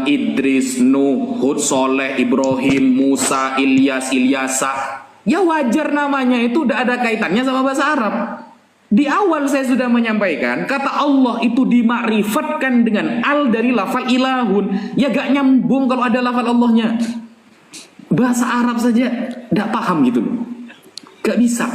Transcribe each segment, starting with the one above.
Idris, Nuh, Hud, Soleh, Ibrahim, Musa, Ilyas, Ilyasa. Ya wajar namanya itu udah ada kaitannya sama bahasa Arab. Di awal saya sudah menyampaikan, kata Allah itu dimakrifatkan dengan al dari lafal ilahun. Ya gak nyambung kalau ada lafal Allahnya. Bahasa Arab saja gak paham gitu loh. Gak bisa.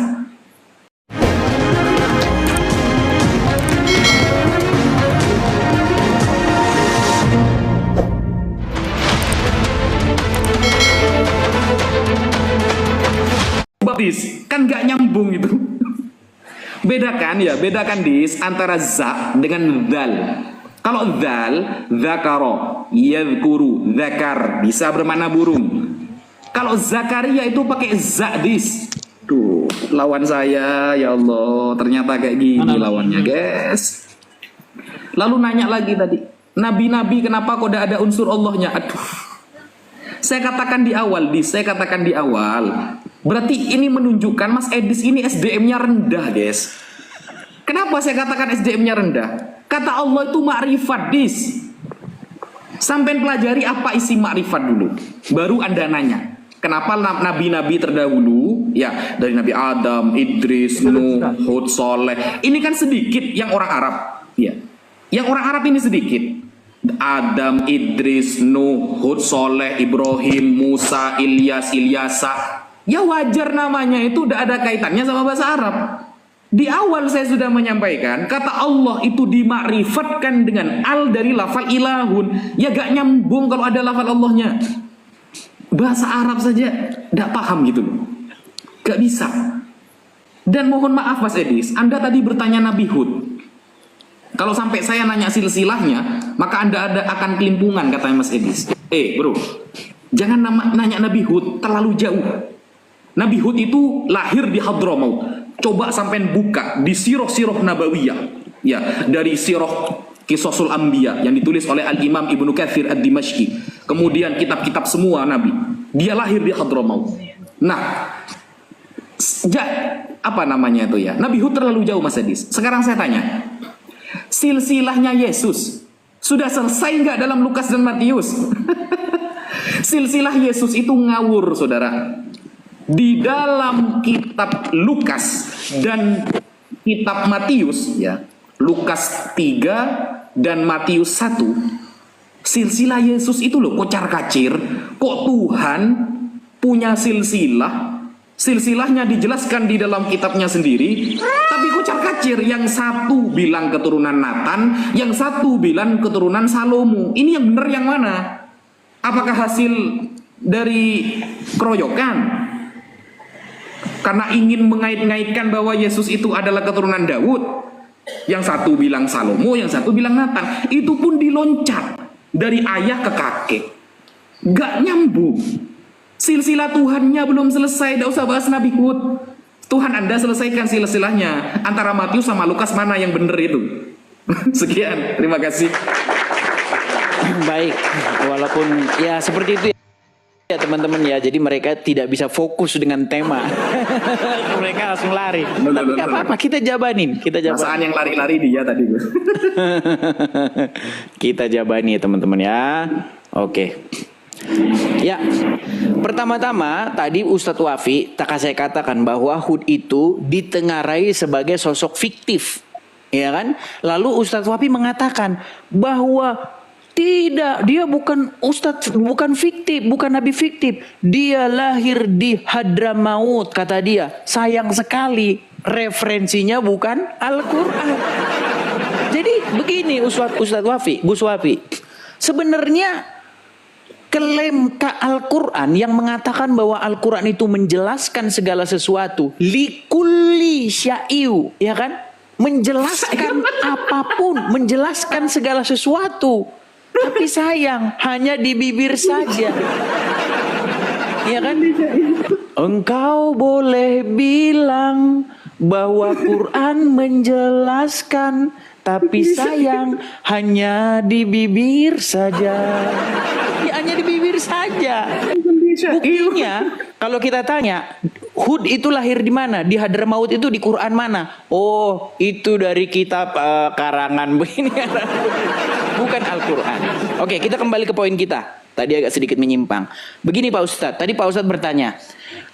Kan gak nyambung itu. Bedakan ya, bedakan dis antara za dengan dzal. Kalau dzal, dzakara, yadhkuru, dzakar, bisa bermakna burung. Kalau Zakaria itu pakai za dis. Tuh, lawan saya, ya Allah, ternyata kayak gini lawannya, guys. Lalu nanya lagi tadi, nabi-nabi kenapa kok ada unsur Allahnya? Aduh. Saya katakan di awal, berarti ini menunjukkan Mas Edis ini SDM-nya rendah, guys. Kenapa saya katakan SDM-nya rendah? Kata Allah itu makrifat, dis. Sampai pelajari apa isi makrifat dulu. Baru Anda nanya. Kenapa nabi-nabi terdahulu, ya dari Nabi Adam, Idris, Nuh, Hud, Soleh. Ini kan sedikit yang orang Arab. Ya. Yang orang Arab ini sedikit. Adam, Idris, Nuh, Hud, Soleh, Ibrahim, Musa, Ilyas, Ilyasa. Ya wajar namanya itu udah ada kaitannya sama bahasa Arab. Di awal saya sudah menyampaikan, kata Allah itu dimakrifatkan dengan al dari lafal ilahun. Ya gak nyambung kalau ada lafal Allahnya. Bahasa Arab saja gak paham gitu loh. Gak bisa. Dan mohon maaf Mas Edis, Anda tadi bertanya Nabi Hud. Kalau sampai saya nanya silsilahnya, maka Anda akan kelimpungan, katanya Mas Edis. Bro, jangan nanya Nabi Hud terlalu jauh. Nabi Hud itu lahir di Hadramaut. Coba sampai buka di Sirah-Sirah Nabawiyah. Ya, dari Sirah Qisasul Anbiya yang ditulis oleh Al-Imam Ibnu Katsir Ad-Dimashqi. Kemudian kitab-kitab semua Nabi. Dia lahir di Hadramaut. Nah, apa namanya itu ya? Nabi Hud terlalu jauh Mas Edis. Sekarang saya tanya, silsilahnya Yesus sudah selesai nggak dalam Lukas dan Matius? Silsilah Yesus itu ngawur, saudara. Di dalam kitab Lukas dan kitab Matius, ya, Lukas 3 dan Matius 1, silsilah Yesus itu loh kocar-kacir. Kok Tuhan punya silsilah? Silsilahnya dijelaskan di dalam kitabnya sendiri, tapi kocar-kacir. Yang satu bilang keturunan Nathan, yang satu bilang keturunan Salomo. Ini yang benar yang mana? Apakah hasil dari keroyokan? Karena ingin mengait-ngaitkan bahwa Yesus itu adalah keturunan Daud. Yang satu bilang Salomo, yang satu bilang Nathan. Itu pun diloncat dari ayah ke kakek. Gak nyambung. Silsilah Tuhannya belum selesai, tidak usah bahas Nabi Hud. Tuhan Anda selesaikan silsilahnya. Antara Matius sama Lukas mana yang benar itu? Sekian, terima kasih. Baik, walaupun ya seperti itu ya teman-teman ya. Jadi mereka tidak bisa fokus dengan tema. Mereka langsung lari. Tapi nggak apa-apa, kita jabanin. Perasaan yang lari-lari dia tadi. Kita jabani ya teman-teman ya. Oke. Ya, pertama-tama tadi Ustadz Wafi saya katakan bahwa Hud itu ditengarai sebagai sosok fiktif, ya kan? Lalu Ustadz Wafi mengatakan bahwa tidak, dia bukan Ustadz, bukan fiktif, bukan nabi fiktif. Dia lahir di Hadramaut, kata dia. Sayang sekali referensinya bukan Al-Quran. Jadi begini Ustadz Wafi, Gus Wafi, sebenarnya klaim Al-Quran yang mengatakan bahwa Al-Quran itu menjelaskan segala sesuatu, likulli syai'u, ya kan? Menjelaskan apapun, menjelaskan segala sesuatu. Tapi sayang, hanya di bibir saja. Ya kan? Engkau boleh bilang bahwa Quran menjelaskan, tapi sayang hanya di bibir saja. Ya, hanya di bibir saja. Buktinya kalau kita tanya Hud itu lahir di mana? Di Hadramaut itu di Quran mana? Oh, itu dari kitab karangan begini. Bukan Al-Quran. Oke, kita kembali ke poin kita. Tadi agak sedikit menyimpang. Begini Pak Ustadz, tadi Pak Ustadz bertanya,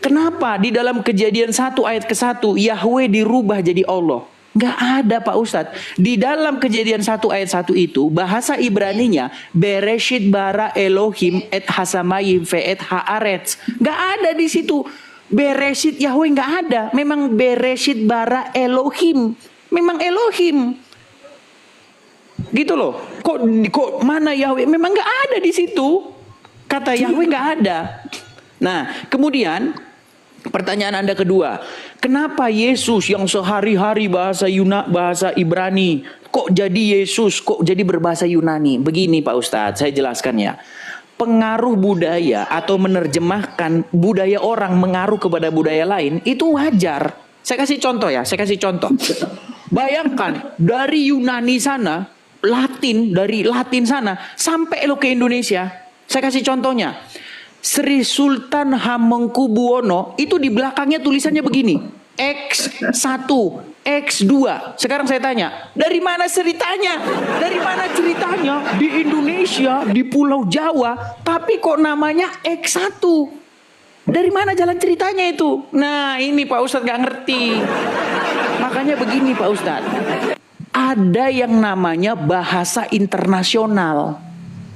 kenapa di dalam Kejadian 1 ayat ke-1 Yahweh dirubah jadi Allah? Nggak ada Pak Ustadz. Di dalam Kejadian 1 ayat 1 itu bahasa Ibraninya Bereshit bara Elohim et hasamayim ve et haaretz. Nggak ada di situ. Bereshit Yahweh nggak ada. Memang Bereshit bara Elohim. Memang Elohim. Gitu loh. Kok mana Yahweh? Memang nggak ada di situ. Kata Yahweh nggak ada. Nah, kemudian pertanyaan Anda kedua, kenapa Yesus yang sehari-hari bahasa Ibrani kok jadi Yesus, kok jadi berbahasa Yunani? Begini Pak Ustadz, saya jelaskan ya. Pengaruh budaya atau menerjemahkan budaya orang mengaruh kepada budaya lain itu wajar. Saya kasih contoh ya, Bayangkan dari Yunani sana, dari Latin sana sampai lo ke Indonesia. Saya kasih contohnya. Sri Sultan Hamengkubuwono itu di belakangnya tulisannya begini. X1, X2. Sekarang saya tanya, dari mana ceritanya? Dari mana ceritanya di Indonesia, di Pulau Jawa, tapi kok namanya X1? Dari mana jalan ceritanya itu? Nah, ini Pak Ustadz nggak ngerti. Makanya begini Pak Ustadz. Ada yang namanya bahasa internasional.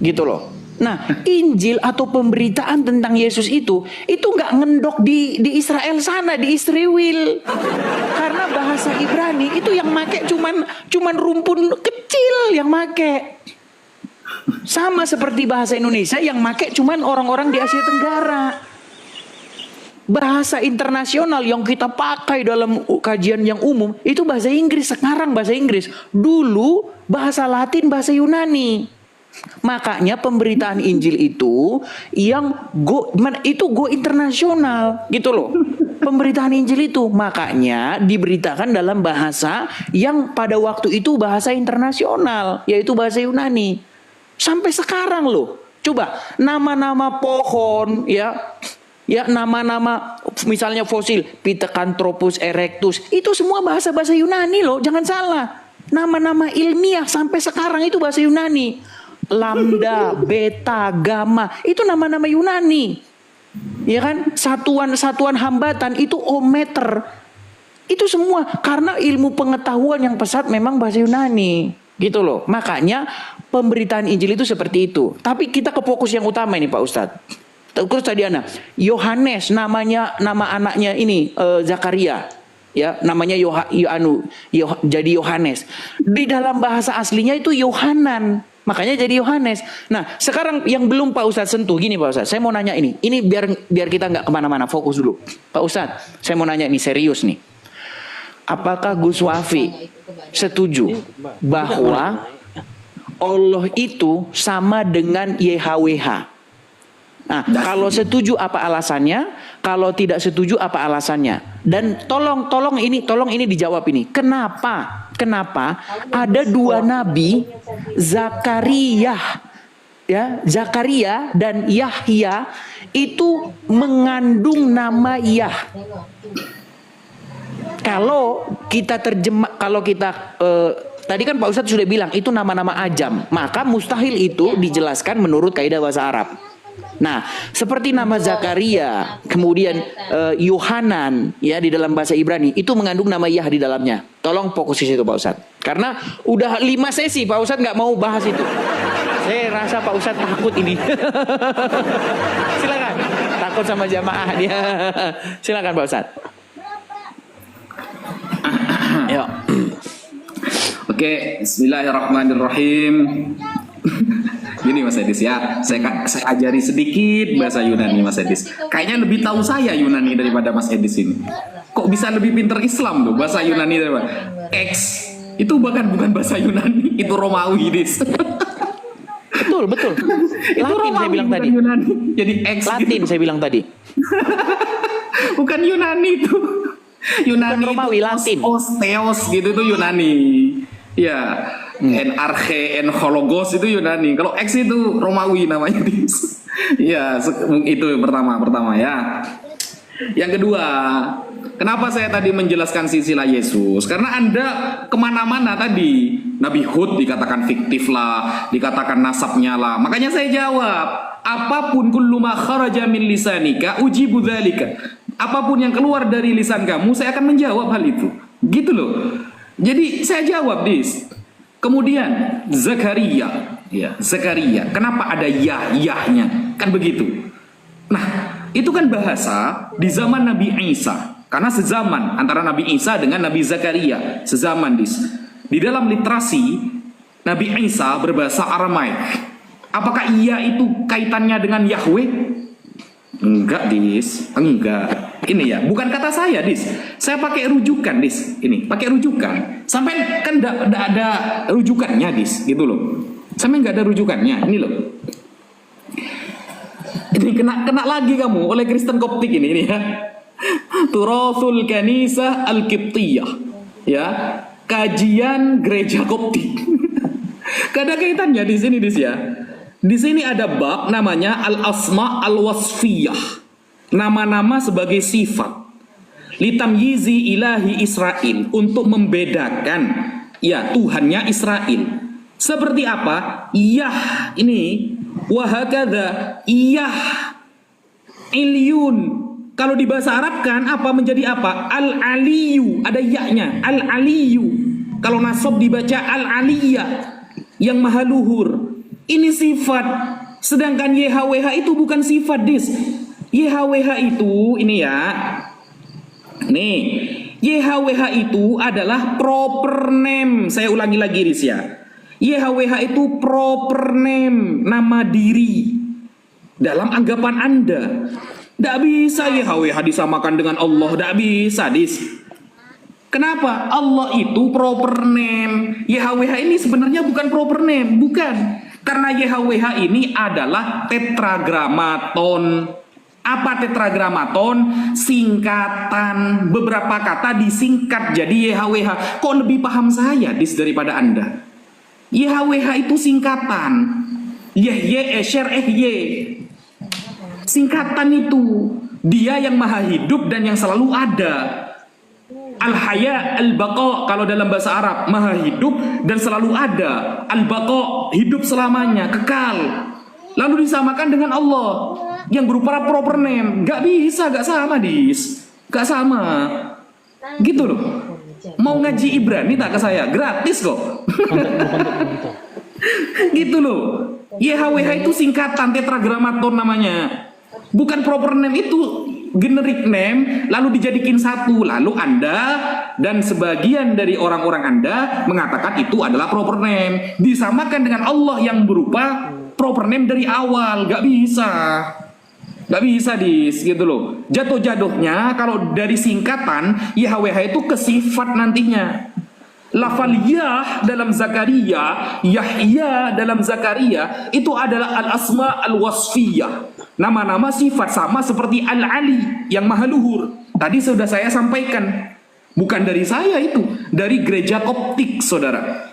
Gitu loh. Nah, Injil atau pemberitaan tentang Yesus itu nggak ngendok di Israel sana, di Israel. Karena bahasa Ibrani itu yang make cuman rumpun kecil yang make. Sama seperti bahasa Indonesia yang make cuman orang-orang di Asia Tenggara. Bahasa internasional yang kita pakai dalam kajian yang umum itu bahasa Inggris. Sekarang bahasa Inggris. Dulu bahasa Latin, bahasa Yunani. Makanya pemberitaan Injil itu go internasional gitu loh. Pemberitaan Injil itu makanya diberitakan dalam bahasa yang pada waktu itu bahasa internasional, yaitu bahasa Yunani. Sampai sekarang loh. Coba nama-nama pohon ya nama-nama misalnya fosil Pithecanthropus erectus itu semua bahasa-bahasa Yunani loh, jangan salah. Nama-nama ilmiah sampai sekarang itu bahasa Yunani. Lambda, beta, gamma itu nama-nama Yunani. Ya kan? Satuan hambatan itu ohmmeter. Itu semua karena ilmu pengetahuan yang pesat memang bahasa Yunani. Gitu loh. Makanya pemberitaan Injil itu seperti itu. Tapi kita ke fokus yang utama ini Pak Ustadz. Terus tadi Yohanes nama anaknya ini Zakaria. Ya, namanya jadi Yohanes. Di dalam bahasa aslinya itu Yohanan. Makanya jadi Yohanes. Nah, sekarang yang belum Pak Ustadz sentuh, gini Pak Ustadz, saya mau nanya ini biar kita nggak kemana-mana, fokus dulu. Pak Ustadz, saya mau nanya ini serius nih. Apakah Gus Wafi setuju bahwa Allah itu sama dengan YHWH? Nah, kalau setuju apa alasannya? Kalau tidak setuju apa alasannya? Dan tolong ini dijawab ini. Kenapa ada dua nabi Zakaria dan Yahya itu mengandung nama Yah? Kalau kita tadi kan Pak Ustadz sudah bilang itu nama-nama ajam, maka mustahil itu dijelaskan menurut kaidah bahasa Arab. Nah, seperti nama Zakaria, kemudian Yohanan ya di dalam bahasa Ibrani itu mengandung nama Yah di dalamnya. Tolong fokus di situ Pak Ustadz. Karena udah 5 sesi Pak Ustadz nggak mau bahas itu. Saya rasa Pak Ustadz takut ini. Silakan. Takut sama jamaah dia. Silakan Pak Ustadz. Yuk. Oke, bismillahirrahmanirrahim. Gini Mas Edis ya, saya ajari sedikit bahasa Yunani Mas Edis. Kayaknya lebih tahu saya Yunani daripada Mas Edis ini. Kok bisa lebih pinter Islam loh bahasa Yunani daripada X itu bahkan bukan bahasa Yunani, itu Romawi Dis. Betul. Itu Latin Romawi, saya bilang tadi. Yunani. Jadi X. Latin gitu. Saya bilang tadi. Bukan Yunani itu. Yunani bukan Romawi, itu Latin. Theos gitu itu Yunani. Ya. Arche, Hologos itu Yunani. Kalau X itu Romawi namanya. Ya, itu pertama ya. Yang kedua, kenapa saya tadi menjelaskan silsilah Yesus? Karena Anda kemana-mana tadi, Nabi Hud dikatakan fiktif lah, dikatakan nasabnya lah. Makanya saya jawab, apapun kullu ma kharaja min lisanika ujibu dzalika. Apapun yang keluar dari lisan kamu, saya akan menjawab hal itu. Gitu loh. Jadi saya jawab, Dis. Kemudian Zakaria, ya, Zakaria. Kenapa ada yahnya? Kan begitu. Nah, itu kan bahasa di zaman Nabi Isa. Karena sezaman antara Nabi Isa dengan Nabi Zakaria. Sezaman, Dis. Di dalam literasi, Nabi Isa berbahasa Aramaik. Apakah iya itu kaitannya dengan Yahweh? Enggak, Dis. Enggak. Ini ya, bukan kata saya, Dis. Saya pakai rujukan, Dis. Ini, pakai rujukan. Sampai kan enggak ada rujukannya, Dis. Gitu loh. Sampai enggak ada rujukannya. Ini loh. Ini kena lagi kamu oleh Kristen Koptik ini ya. Turathul Kanisah Al-Qibtiyah. Ya, kajian gereja Koptik. Gak ada kaitannya di sini, Dis ya. Di sini ada bab namanya Al-Asma Al-Wasfiyah. Nama-nama sebagai sifat. Litamyizi ilahi Israel, untuk membedakan ya Tuhannya Israel. Seperti apa? Yah ini wahakadha iyah ilyun. Kalau di bahasa Arab kan apa menjadi apa? Al-aliyu, ada ya-nya, al-aliyu. Kalau nasab dibaca al-aliyah, yang maha luhur. Ini sifat. Sedangkan YHWH itu bukan sifat, Dis. YHWH itu ini ya. Nih, YHWH itu adalah proper name. Saya ulangi lagi, Dis ya. YHWH itu proper name, nama diri dalam anggapan Anda. Tidak bisa YHWH disamakan dengan Allah, tidak bisa, Dis. Kenapa? Allah itu proper name. YHWH ini sebenarnya bukan proper name, bukan. Karena YHWH ini adalah tetragramaton. Apa tetragramaton? Singkatan. Beberapa kata disingkat jadi YHWH. Kok lebih paham saya, Dis, daripada Anda? YHWH itu singkatan. Yahye Esher Ehye. Singkatan itu. Dia yang maha hidup dan yang selalu ada. Al-Haya Al-Baqa, kalau dalam bahasa Arab, maha hidup dan selalu ada. Al-Baqa, hidup selamanya, kekal. Lalu disamakan dengan Allah yang berupa proper name. Gak bisa, gak sama, Dis. Gak sama. Gitu loh. Mau ngaji Ibrani tak ke saya? Gratis kok. Gitu loh. YHWH itu singkatan, tetragramaton namanya. Bukan proper name, itu generic name lalu dijadikan satu. Lalu Anda dan sebagian dari orang-orang Anda mengatakan itu adalah proper name. Disamakan dengan Allah yang berupa proper name dari awal. Gak bisa. Gak bisa, Dis, gitu loh. Jatuh-jatuhnya kalau dari singkatan YHWH itu ke sifat nantinya. Lafal Yah dalam Zakaria, Yahya dalam Zakaria itu adalah al-asma al-wasfiyah. Nama-nama sifat sama seperti Al-Ali yang maha luhur. Tadi sudah saya sampaikan. Bukan dari saya itu, dari gereja Koptik, saudara.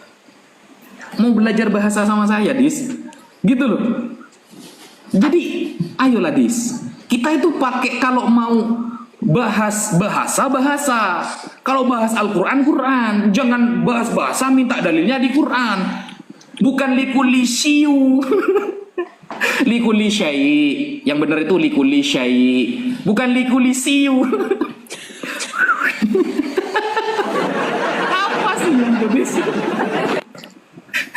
Mau belajar bahasa sama saya, Dis? Gitu loh. Jadi, ayolah, Dis. Kita itu pakai kalau mau bahas bahasa. Kalau bahas Al-Quran, Quran. Jangan bahas bahasa minta dalilnya di Quran. Bukan likulli syiu. Likulli syai'. Yang benar itu likulli syai'. Bukan likulli syiu. Apa sih yang tulis?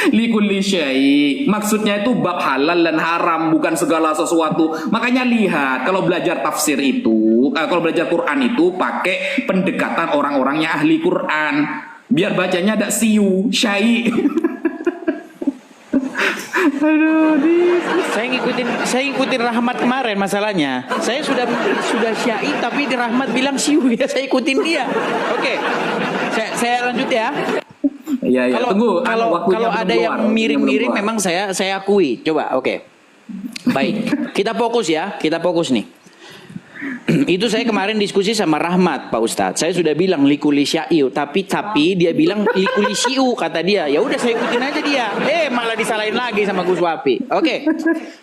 Likulli syai'. Maksudnya itu bab halal dan haram, bukan segala sesuatu. Makanya lihat, kalau belajar tafsir itu, kalau belajar Quran itu pakai pendekatan orang-orangnya ahli Quran. Biar bacanya ada siu, syai'. Aduh, Saya ngikutin Rahmat kemarin masalahnya. Saya sudah syai tapi di Rahmat bilang siu ya, saya ikutin dia. Oke. Saya lanjut ya. Ya, tunggu. Kalau ada yang miring-miring memang saya akui. Coba, oke. Baik, kita fokus ya. Kita fokus nih. Itu saya kemarin diskusi sama Rahmat, Pak Ustadz. Saya sudah bilang likuli syai'u, tapi dia bilang likuli syi'u kata dia. Ya udah saya ikutin aja dia. Malah disalahin lagi sama Gus Wafi. Oke.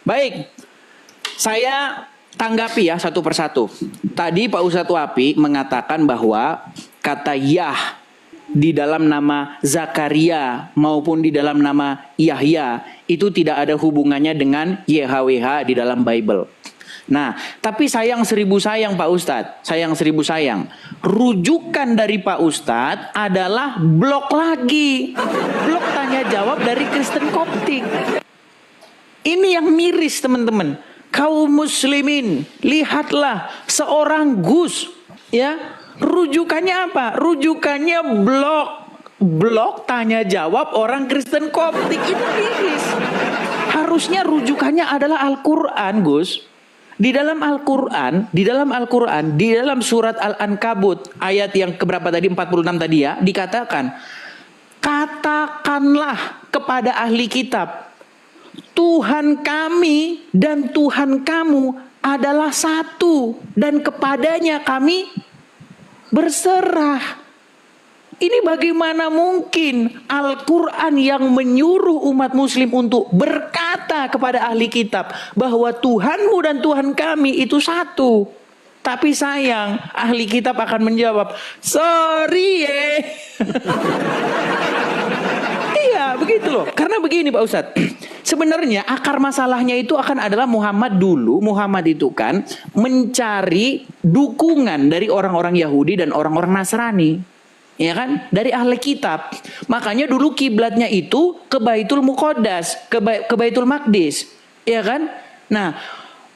Baik. Saya tanggapi ya satu persatu. Tadi Pak Ustadz Wafi mengatakan bahwa kata Yah di dalam nama Zakaria maupun di dalam nama Yahya itu tidak ada hubungannya dengan YHWH di dalam Bible. Nah, tapi sayang seribu sayang Pak Ustadz, sayang seribu sayang. Rujukan dari Pak Ustadz adalah blog lagi. Blog tanya jawab dari Kristen Koptik. Ini yang miris teman-teman. Kaum muslimin, lihatlah seorang Gus, ya. Rujukannya apa? Rujukannya blog tanya jawab orang Kristen Koptik. Itu miris. Harusnya rujukannya adalah Al-Quran, Gus. Di dalam Al-Quran, di dalam surat Al-Ankabut ayat yang keberapa tadi, 46 tadi ya, dikatakan, katakanlah kepada ahli kitab, Tuhan kami dan Tuhan kamu adalah satu dan kepadanya kami berserah. Ini bagaimana mungkin Al-Quran yang menyuruh umat muslim untuk berkata kepada ahli kitab bahwa Tuhanmu dan Tuhan kami itu satu. Tapi sayang, ahli kitab akan menjawab, sorry Iya, begitu loh. Karena begini Pak Ustadz, sebenarnya akar masalahnya itu akan adalah Muhammad dulu. Muhammad itu kan mencari dukungan dari orang-orang Yahudi dan orang-orang Nasrani. Ya kan, dari ahli kitab. Makanya dulu kiblatnya itu ke Baitul Muqaddas, ke Baitul Maqdis, ya kan? Nah,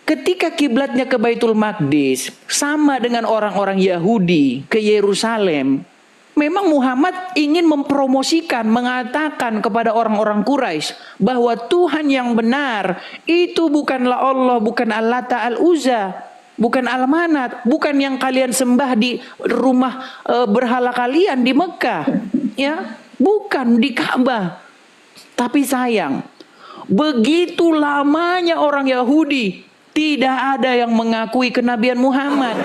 ketika kiblatnya ke Baitul Maqdis sama dengan orang-orang Yahudi ke Yerusalem, memang Muhammad ingin mempromosikan, mengatakan kepada orang-orang Quraisy bahwa Tuhan yang benar itu bukanlah Allah, bukan Al-Lata Al-Uzza, bukan Al-Manat, bukan yang kalian sembah di rumah berhala kalian di Mekah, ya, bukan di Ka'bah. Tapi sayang, begitu lamanya orang Yahudi tidak ada yang mengakui kenabian Muhammad.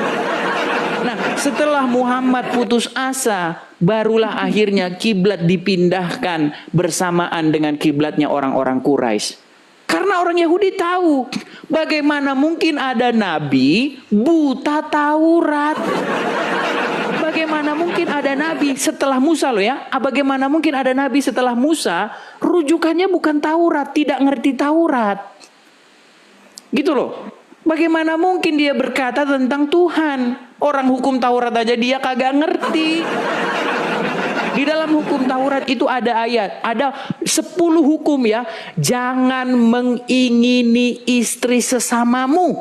Nah, setelah Muhammad putus asa, barulah akhirnya kiblat dipindahkan bersamaan dengan kiblatnya orang-orang Quraisy. Karena orang Yahudi tahu bagaimana mungkin ada nabi buta Taurat. Bagaimana mungkin ada nabi setelah Musa loh ya. Bagaimana mungkin ada nabi setelah Musa rujukannya bukan Taurat, tidak ngerti Taurat. Gitu loh. Bagaimana mungkin dia berkata tentang Tuhan? Orang hukum Taurat aja dia kagak ngerti. Di dalam hukum Taurat itu ada ayat, ada 10 hukum ya. Jangan mengingini istri sesamamu.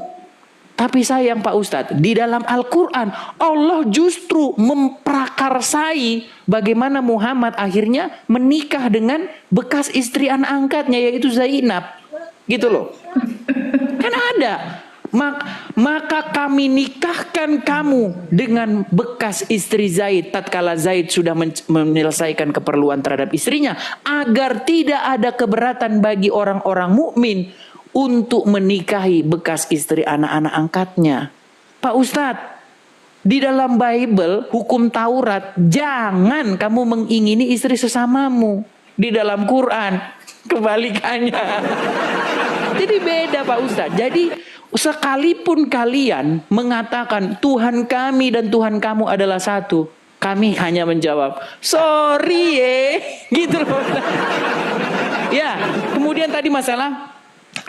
Tapi sayang Pak Ustadz, di dalam Al-Quran Allah justru memprakarsai bagaimana Muhammad akhirnya menikah dengan bekas istri anak angkatnya, yaitu Zainab. Gitu loh. Kan ada. Maka kami nikahkan kamu dengan bekas istri Zaid tatkala Zaid sudah menyelesaikan keperluan terhadap istrinya, agar tidak ada keberatan bagi orang-orang mukmin untuk menikahi bekas istri anak-anak angkatnya. Pak Ustadz, di dalam Bible hukum Taurat jangan kamu mengingini istri sesamamu. Di dalam Quran kebalikannya. Jadi beda Pak Ustadz. Jadi sekalipun kalian mengatakan Tuhan kami dan Tuhan kamu adalah satu, kami hanya menjawab sorry gitu loh. Ya, kemudian tadi masalah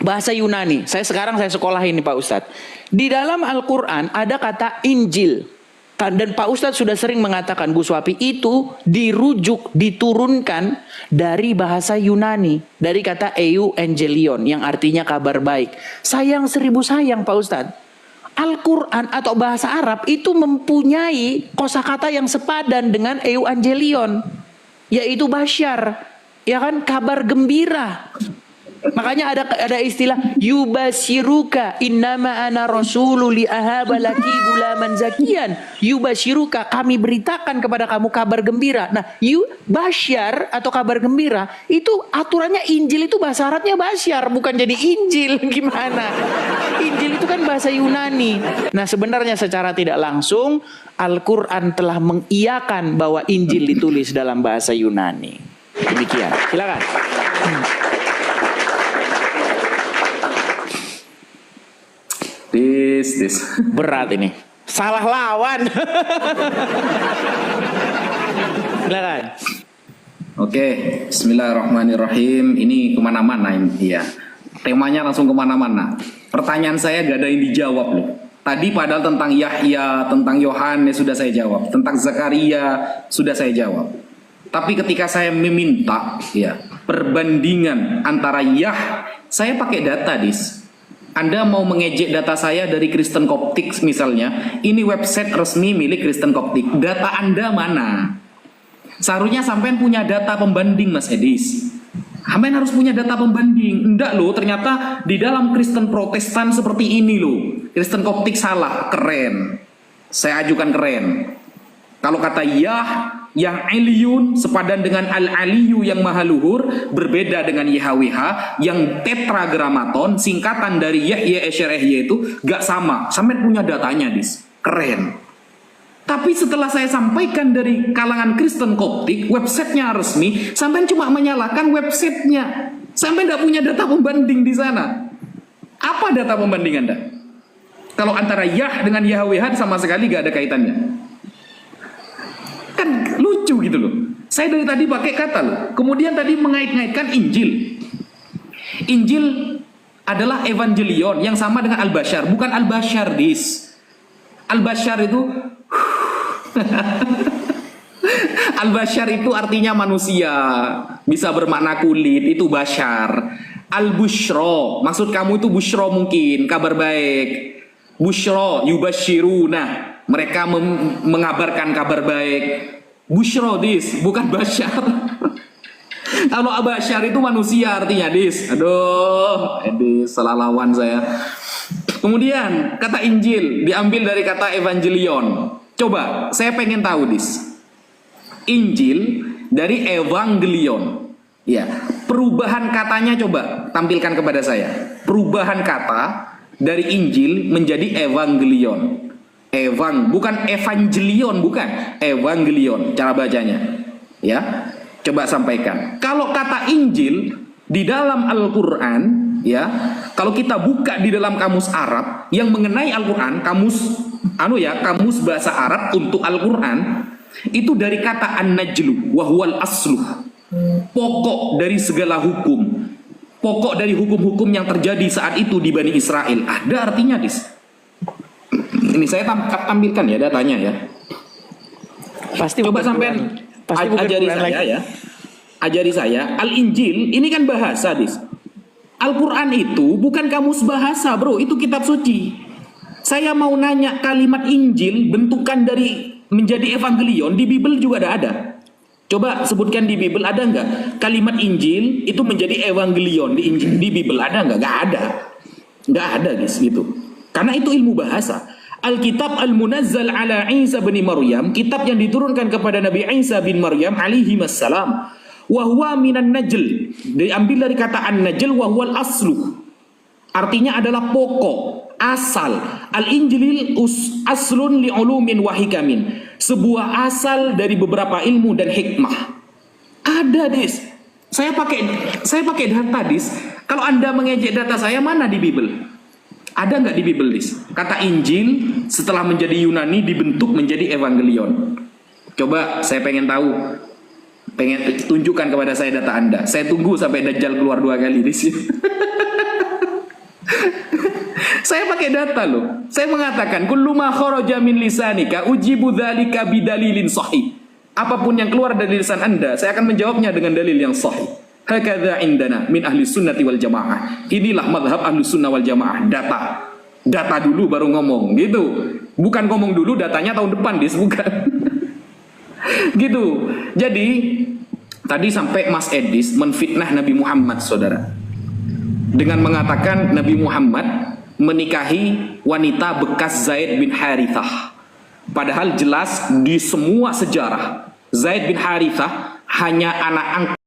bahasa Yunani. Saya sekolah ini Pak Ustadz. Di dalam Al-Quran ada kata Injil. Dan Pak Ustadz sudah sering mengatakan, Gus Wafi, itu diturunkan dari bahasa Yunani, dari kata Euangelion yang artinya kabar baik. Sayang seribu sayang Pak Ustadz, Al-Quran atau bahasa Arab itu mempunyai kosakata yang sepadan dengan Euangelion, yaitu basyar, ya kan, kabar gembira. Makanya ada istilah yubasyiruka innama ana rasulu li ahaba laki gulaman zakian. Yubasyiruka, kami beritakan kepada kamu kabar gembira. Nah, basyar atau kabar gembira itu aturannya Injil itu bahasa Arabnya basyar, bukan jadi Injil. Gimana? Injil itu kan bahasa Yunani. Nah, sebenarnya secara tidak langsung Al-Quran telah mengiyakan bahwa Injil ditulis dalam bahasa Yunani. Demikian. Silakan. Di Dis. Berat ini. Salah lawan. Silakan. Oke, bismillahirrahmanirrahim. Ini kemana-mana ini, ya. Temanya langsung kemana-mana. Pertanyaan saya gak ada yang dijawab loh. Tadi padahal tentang Yahya, tentang Yohanes sudah saya jawab. Tentang Zakaria sudah saya jawab. Tapi ketika saya meminta ya perbandingan antara saya pakai data, Dis. Anda mau mengejek data saya dari Kristen Koptik misalnya, ini website resmi milik Kristen Koptik. Data Anda mana? Seharusnya sampean punya data pembanding, Mas Edis. Sampean harus punya data pembanding. Enggak loh, ternyata di dalam Kristen Protestan seperti ini loh. Kristen Koptik salah, keren. Saya ajukan keren. Kalau kata yang Aliyun sepadan dengan Al-Aliyu yang maha luhur, berbeda dengan YHWH yang tetragramaton, singkatan dari Yahya Esyarehya itu gak sama. Sampean punya datanya, Dis. Keren. Tapi setelah saya sampaikan dari kalangan Kristen Koptik, websitenya resmi, sampai cuma menyalahkan websitenya. Sampai tidak punya data pembanding di sana. Apa data pembanding Anda? Kalau antara dengan YHWH sama sekali gak ada kaitannya. Kan lucu gitu loh. Saya dari tadi pakai kata loh. Kemudian tadi mengait-ngaitkan Injil. Injil adalah Evangelion yang sama dengan Al-Bashar. Bukan Al-Bashar, Dis. Al-Bashar itu Al-Bashar itu artinya manusia, bisa bermakna kulit, itu Bashar. Al-Bushro, maksud kamu itu Bushro mungkin, kabar baik. Bushro, yubashiruna, mereka mengabarkan kabar baik. Bushro, Dis, bukan Bashar. Kalau Bashar itu manusia artinya, Dis. Aduh, Dis, salah lawan saya. Kemudian, kata Injil diambil dari kata Evangelion. Coba, saya pengen tahu, Dis. Injil dari Evangelion. Ya, perubahan katanya coba tampilkan kepada saya. Perubahan kata dari Injil menjadi Evangelion. Bukan Evangelion, bukan. Evangelion cara bacanya. Ya, coba sampaikan. Kalau kata Injil di dalam Al-Qur'an, ya, kalau kita buka di dalam kamus Arab yang mengenai Al-Qur'an, kamus bahasa Arab untuk Al-Qur'an itu dari kata an-najlu wa huwal aslu. Pokok dari segala hukum. Pokok dari hukum-hukum yang terjadi saat itu di Bani Israel. Ada artinya, Dis. Ini saya tampilkan ya datanya ya. Pasti coba sampean ajari saya ya. Ajari saya, Al-Injil ini kan bahasa, Dis. Al-Quran itu bukan kamus bahasa, bro, itu kitab suci. Saya mau nanya kalimat Injil bentukan dari menjadi Evangelion di Bible juga ada. Coba sebutkan di Bible ada nggak kalimat Injil itu menjadi Evangelion di Bible, ada nggak? Nggak ada, guys, gitu. Karena itu ilmu bahasa. Alkitab al-munazzal ala Isa bin Maryam, kitab yang diturunkan kepada Nabi Isa bin Maryam alaihi wassalam. Wahwa minan najl, diambil dari kata an-najl wahwal aslu, artinya adalah pokok, asal. Al-Injil aslun li'ulumin wa hikamin, sebuah asal dari beberapa ilmu dan hikmah. Ada, Dis. Saya pakai data, Dis. Kalau Anda mengejek data saya, mana di Bible? Ada nggak di Bible, Dis? Kata Injil setelah menjadi Yunani dibentuk menjadi Evangelion. Coba saya pengen tahu. Pengen tunjukkan kepada saya data Anda. Saya tunggu sampai Dajjal keluar 2 kali di sini. Saya pakai data loh. Saya mengatakan kullu ma kharaja min lisanika ujibu dzalika bidalilin sahih. Apapun yang keluar dari lisan Anda, saya akan menjawabnya dengan dalil yang sahih. Hakadza indana min ahli sunnati wal jamaah. Inilah madhab ahli sunnah wal jamaah. Data dulu baru ngomong, gitu. Bukan ngomong dulu datanya tahun depan, Dis, bukan. Gitu. Jadi tadi sampai Mas Edis menfitnah Nabi Muhammad, saudara, dengan mengatakan Nabi Muhammad menikahi wanita bekas Zaid bin Harithah. Padahal jelas di semua sejarah Zaid bin Harithah hanya anak angkat